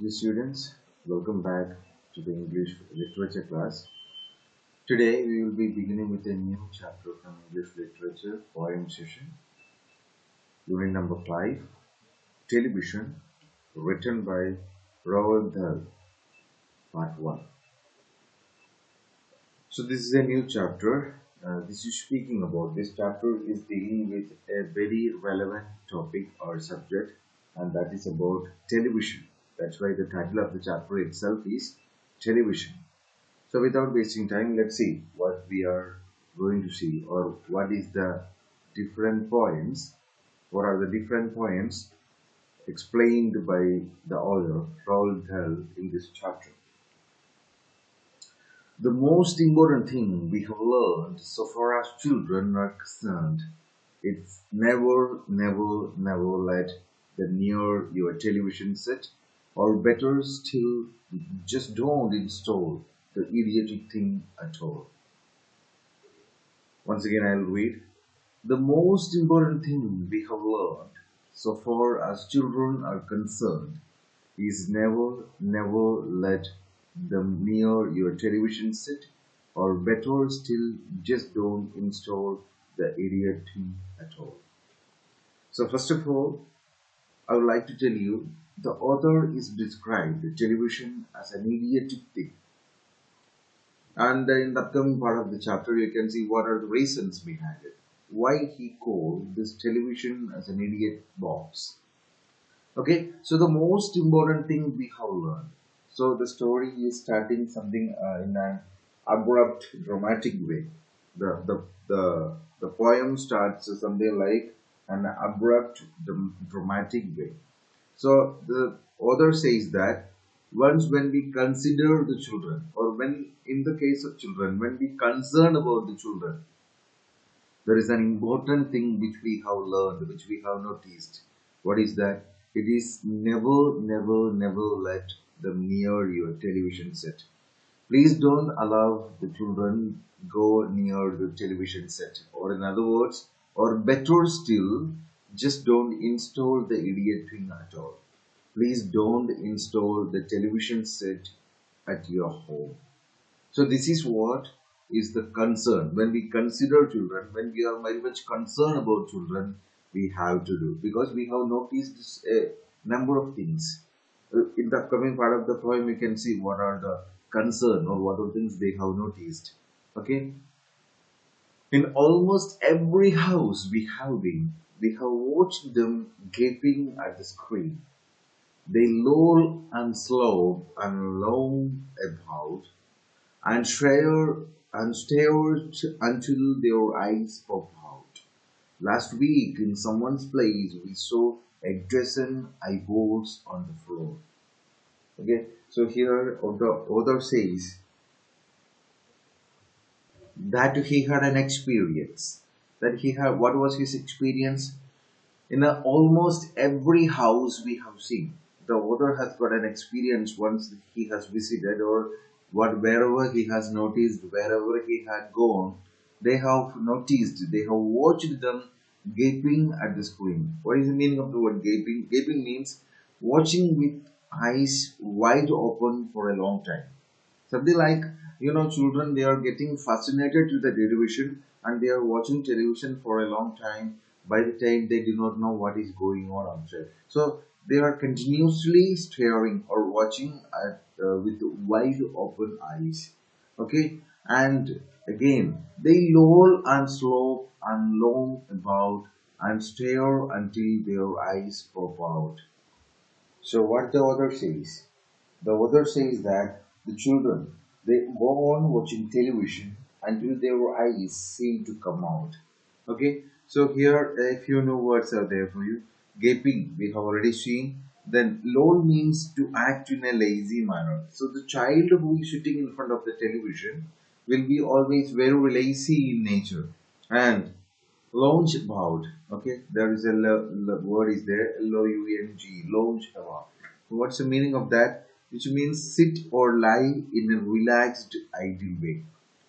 Dear students, welcome back to the English literature class. Today we will be beginning with a new chapter from English literature poem session, unit number 5, Television, written by Roald Dahl, part 1. So this is a new chapter. This is speaking about this chapter is dealing with a very relevant topic or subject, and that is about television. That's why the title of the chapter itself is television. So without wasting time, let's see what we are going to see, or what is the different poems, what are the different poems explained by the author Roald Dahl in this chapter. The most important thing we have learned so far as children are concerned is never let them near your television set, or better still, just don't install the idiotic thing at all. Once again, I'll read. The most important thing we have learned so far as children are concerned is never let them near your television set, or better still, just don't install the idiot thing at all. So first of all, I would like to tell you the author is described the television as an idiotic thing. And in the upcoming part of the chapter, you can see what are the reasons behind it. Why he called this television as an idiot box. Okay, so the most important thing we have learned. So the story is starting something in an abrupt, dramatic way. The poem starts something like an abrupt, dramatic way. So the author says that once when we consider the children, or when in the case of children, when we concern about the children, there is an important thing which we have learned, which we have noticed. What is that? It is never let them near your television set. Please don't allow the children go near the television set. Or in other words, or better still, just don't install the idiot thing at all. Please don't install the television set at your home. So this is what is the concern. When we consider children, when we are very much concerned about children, we have to do. Because we have noticed a number of things. In the upcoming part of the poem, you can see what are the concern or what are things they have noticed. Okay. In almost every house we have been, we have watched them gaping at the screen. They loll and slope and long about, and stare until their eyes pop out. Last week in someone's place we saw a dozen eyeballs on the floor. Okay, so here the author says that he had an experience. That he had, what was his experience? In almost every house we have seen, the author has got an experience once he has visited, or wherever he has noticed, wherever he had gone, they have noticed, they have watched them gaping at the screen. What is the meaning of the word gaping? Gaping means watching with eyes wide open for a long time. Something like, children, they are getting fascinated with the television, and they are watching television for a long time. By the time they do not know what is going on outside, so they are continuously staring or watching at with wide open eyes. Okay, and again they loll and slope and long about and stare until their eyes pop out. So what the author says? The author says that the children, they go on watching television until their eyes seem to come out. Okay, so here a few new words are there for you. Gaping, we have already seen. Then loll means to act in a lazy manner. So the child who is sitting in front of the television will be always very lazy in nature. And lounge about. Okay, there is a word is there, loung, lounge about. What's the meaning of that? Which means sit or lie in a relaxed, ideal way.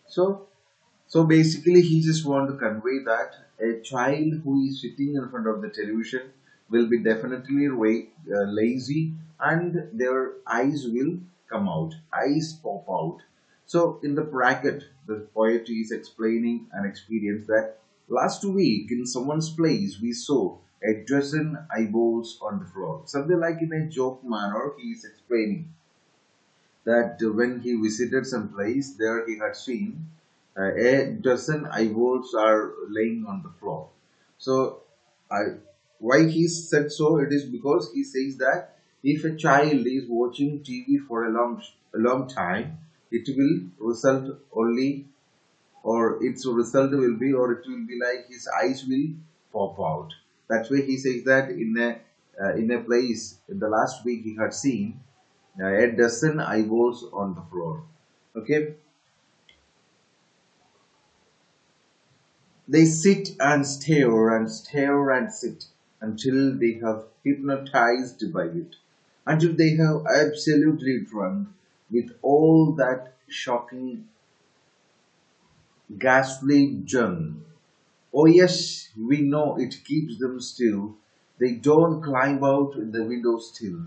So basically he just want to convey that a child who is sitting in front of the television will be definitely lazy, and their eyes will come out, eyes pop out. So in the bracket, the poet is explaining an experience that last week in someone's place we saw a dozen eyeballs on the floor. Something like in a joke manner, he is explaining that when he visited some place, there he had seen a dozen eyeballs are laying on the floor. So, I, why he said so? It is because he says that if a child is watching TV for a long time, it will result only, or its result will be, or it will be like his eyes will pop out. That's why he says that in a place in the last week he had seen a dozen eyeballs on the floor. Okay, they sit and stare and stare and sit until they have hypnotized by it, until they have absolutely drunk with all that shocking, ghastly junk. Oh, yes, we know it keeps them still. They don't climb out the window still.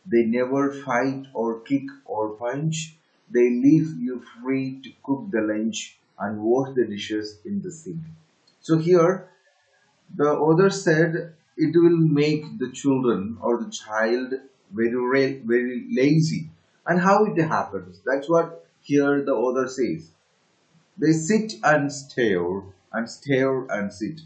They never fight or kick or punch. They leave you free to cook the lunch and wash the dishes in the sink. So here, the author said it will make the children or the child very lazy. And how it happens? That's what here the author says. They sit and stare and stare and sit.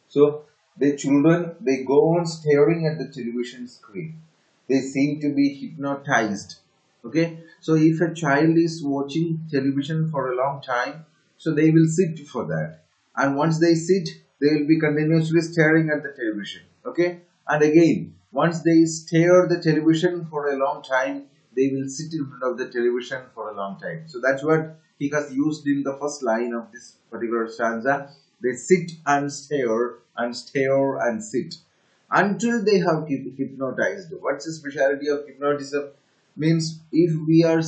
So the children, they go on staring at the television screen. They seem to be hypnotized. Okay, so if a child is watching television for a long time, so they will sit for that, and once they sit, they will be continuously staring at the television. Okay, and again, once they stare the television for a long time, they will sit in front of the television for a long time. So that's what he has used in the first line of this particular stanza. They sit and stare and stare and sit until they have hypnotized. What's the speciality of hypnotism? Means if we are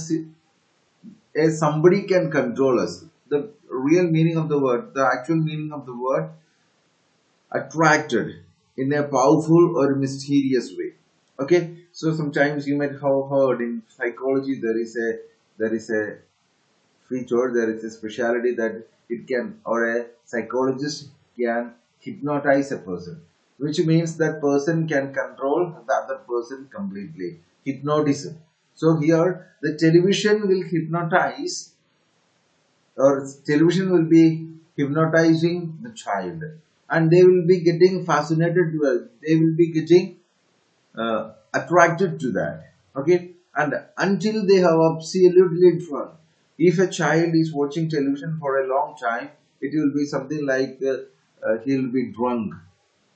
as somebody can control us. The real meaning of the word, the actual meaning of the word, attracted in a powerful or mysterious way. Okay, so sometimes you might have heard in psychology there is a feature, there is a speciality that it can, or a psychologist can hypnotize a person, which means that person can control the other person completely. Hypnotism. So here the television will hypnotize, or television will be hypnotizing the child, and they will be getting fascinated to it. They will be getting attracted to that. Okay, and until they have absolutely drunk. If a child is watching television for a long time, it will be something like he'll be drunk,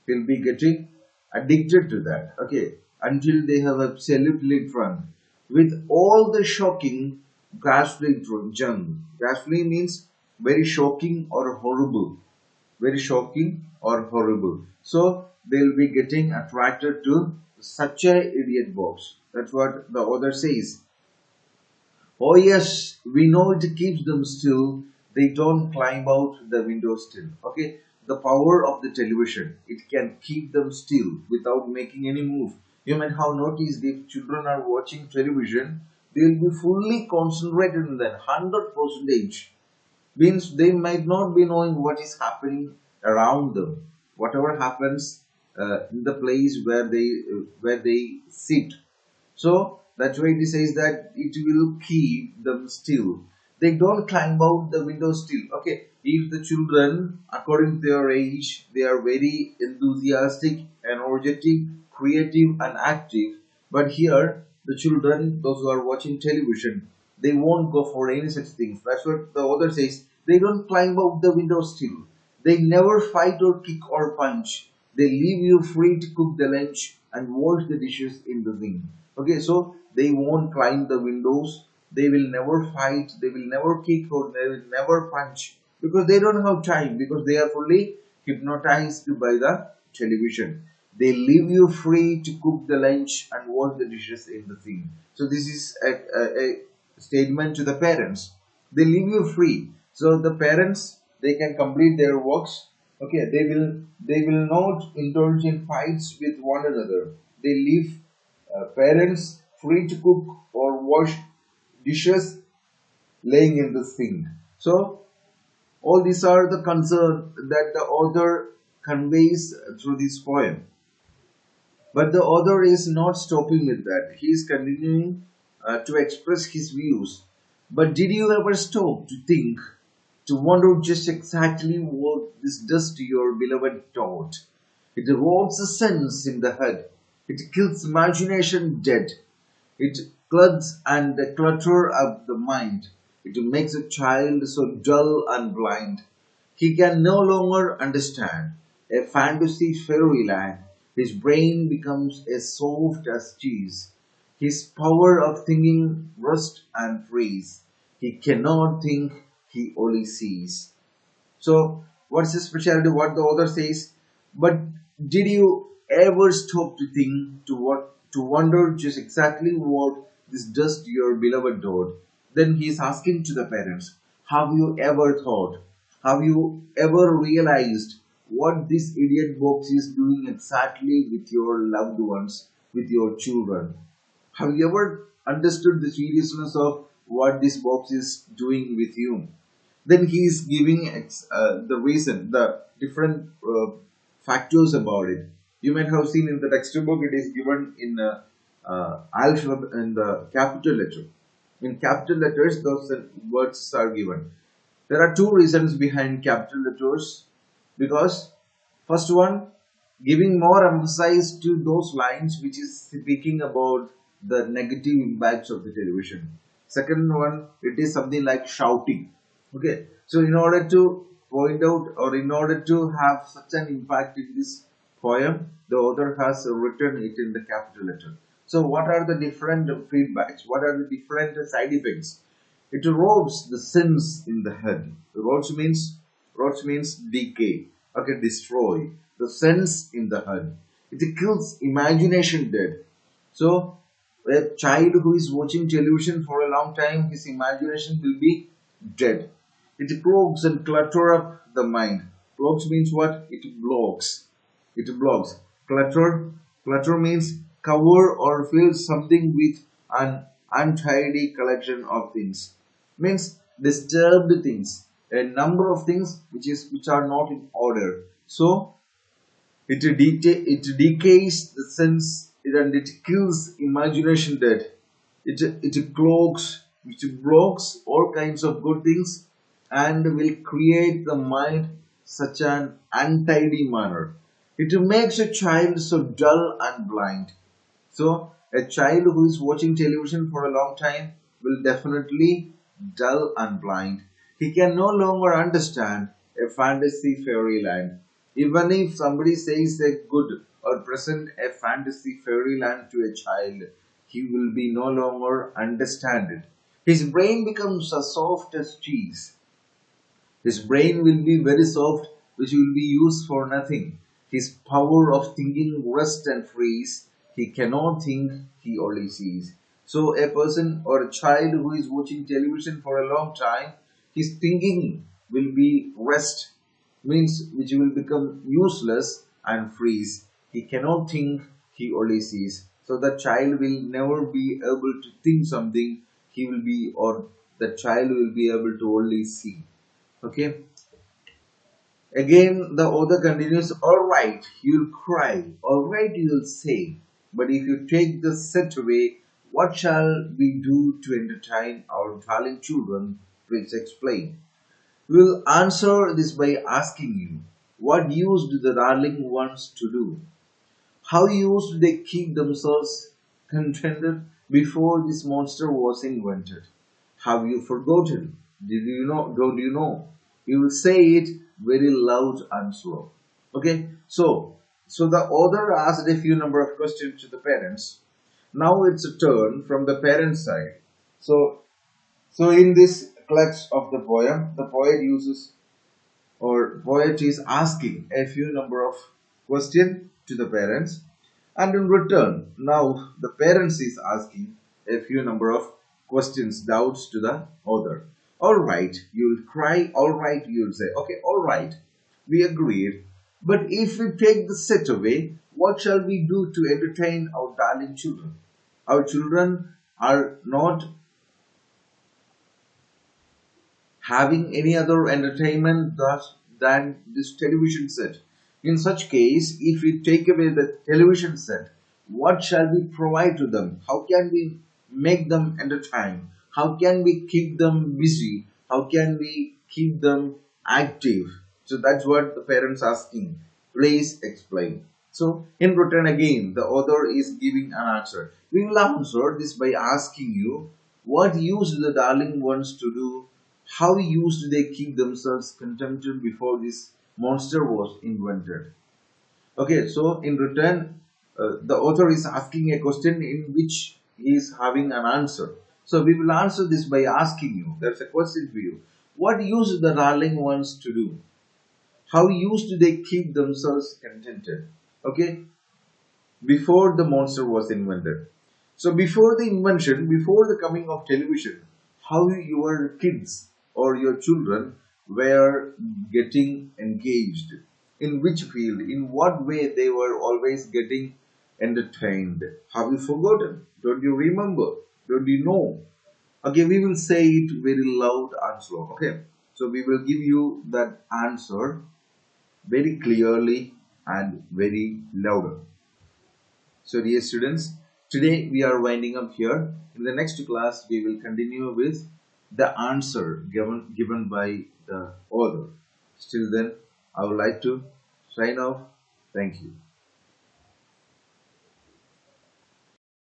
he'll be getting addicted to that. Okay, until they have absolutely drunk with all the shocking, ghastly junk. Ghastly means very shocking or horrible, very shocking or horrible. So they'll be getting attracted to such a idiot box. That's what the author says. Oh yes, we know it keeps them still. They don't climb out the window still. Okay, the power of the television, it can keep them still without making any move. You might have noticed if children are watching television, they'll be fully concentrated in that 100%. Means they might not be knowing what is happening around them. Whatever happens in the place where they sit, so that's why it says that it will keep them still. They don't climb out the window still. Okay, if the children, according to their age, they are very enthusiastic, energetic, creative, and active. But here, the children, those who are watching television, they won't go for any such things. That's what the author says. They don't climb out the window still. They never fight or kick or punch. They leave you free to cook the lunch and wash the dishes in the sink. Okay, so they won't climb the windows. They will never fight. They will never kick or they will never punch because they don't have time, because they are fully hypnotized by the television. They leave you free to cook the lunch and wash the dishes in the sink. So this is a statement to the parents. They leave you free. So the parents, they can complete their works. Okay, they will not indulge in fights with one another. They leave parents free to cook or wash dishes laying in the sink. So all these are the concern that the author conveys through this poem. But the author is not stopping with that. He is continuing to express his views. But did you ever stop to think, to wonder just exactly what this does to your beloved thought? It erodes the sense in the head. It kills imagination dead. It cluds and clutter up the mind. It makes a child so dull and blind. He can no longer understand a fantasy fairyland. His brain becomes as soft as cheese. His power of thinking rust and freeze. He cannot think, he only sees. So, what's the specialty? What the author says? But did you ever stop to think, to wonder just exactly what this does to your beloved dog? Then he is asking to the parents, have you ever thought? Have you ever realized what this idiot box is doing exactly with your loved ones, with your children? Have you ever understood the seriousness of what this box is doing with you? Then he is giving the reason, the different factors about it. You might have seen in the textbook it is given in alphabet in the capital letter. In capital letters, those words are given. There are two reasons behind capital letters. Because first one, giving more emphasis to those lines which is speaking about the negative impacts of the television. Second one, it is something like shouting. Okay, so in order to point out, or in order to have such an impact in this poem, the author has written it in the capital letter. So what are the different feedbacks? What are the different side effects? It erodes the sense in the head. Rots means decay. Okay, destroy the sense in the head. It kills imagination dead. So a child who is watching television for a long time, his imagination will be dead. It clogs and clutter up the mind. Clogs means what? It blocks. It blocks. Clutter means cover or fill something with an untidy collection of things. Means disturbed things. A number of things which are not in order. So it decays the sense and it kills imagination dead. It cloaks, it blocks all kinds of good things and will create the mind such an untidy manner. It makes a child so dull and blind. So a child who is watching television for a long time will definitely dull and blind. He can no longer understand a fantasy fairyland. Even if somebody says a good or present a fantasy fairyland to a child, he will be no longer understand it. His brain becomes as soft as cheese. His brain will be very soft, which will be used for nothing. His power of thinking rust and freeze. He cannot think, he only sees. So, a person or a child who is watching television for a long time, his thinking will be rest, means which will become useless and freeze. He cannot think, he only sees. So, the child will never be able to think something, he will be, or the child will be able to only see. Okay. Again, the author continues, all right, you'll cry, all right, you'll say, but if you take the set away, what shall we do to entertain our darling children? Please explain. We'll answer this by asking you, what use do the darling ones to do? How used they keep themselves contented before this monster was invented? Have you forgotten? Did you know? Don't you know? You will say it very loud and slow. Okay. So the author asked a few number of questions to the parents. Now it's a turn from the parents' side. So so in this clutch of the poem, the poet uses or poet is asking a few number of questions to the parents, and in return now the parents is asking a few number of questions, doubts to the author. All right, you'll cry. All right, you'll say, okay, all right, We agreed. But if we take the set away, what shall we do to entertain our darling children? Our children are not having any other entertainment than this television set. In such case, if we take away the television set, what shall we provide to them? How can we make them entertained? How can we keep them busy? How can we keep them active? So that's what the parents asking. Please explain. So in return again, the author is giving an answer. We will answer this by asking you, what used the darling ones to do? How used they keep themselves contented before this monster was invented? Okay, so in return, the author is asking a question in which he is having an answer. So we will answer this by asking you. There's a question for you. What used the darling ones to do? How used they keep themselves contented? Okay, before the monster was invented. So before the invention, before the coming of television, how your kids or your children were getting engaged, in which field, in what way they were always getting entertained. Have you forgotten? Don't you remember? Don't you know? Okay, we will say it very loud and slow. Okay, so we will give you that answer very clearly and very louder. So dear students, today we are winding up here. In the next class, we will continue with the answer given by the author. Still then, I would like to sign off. Thank you.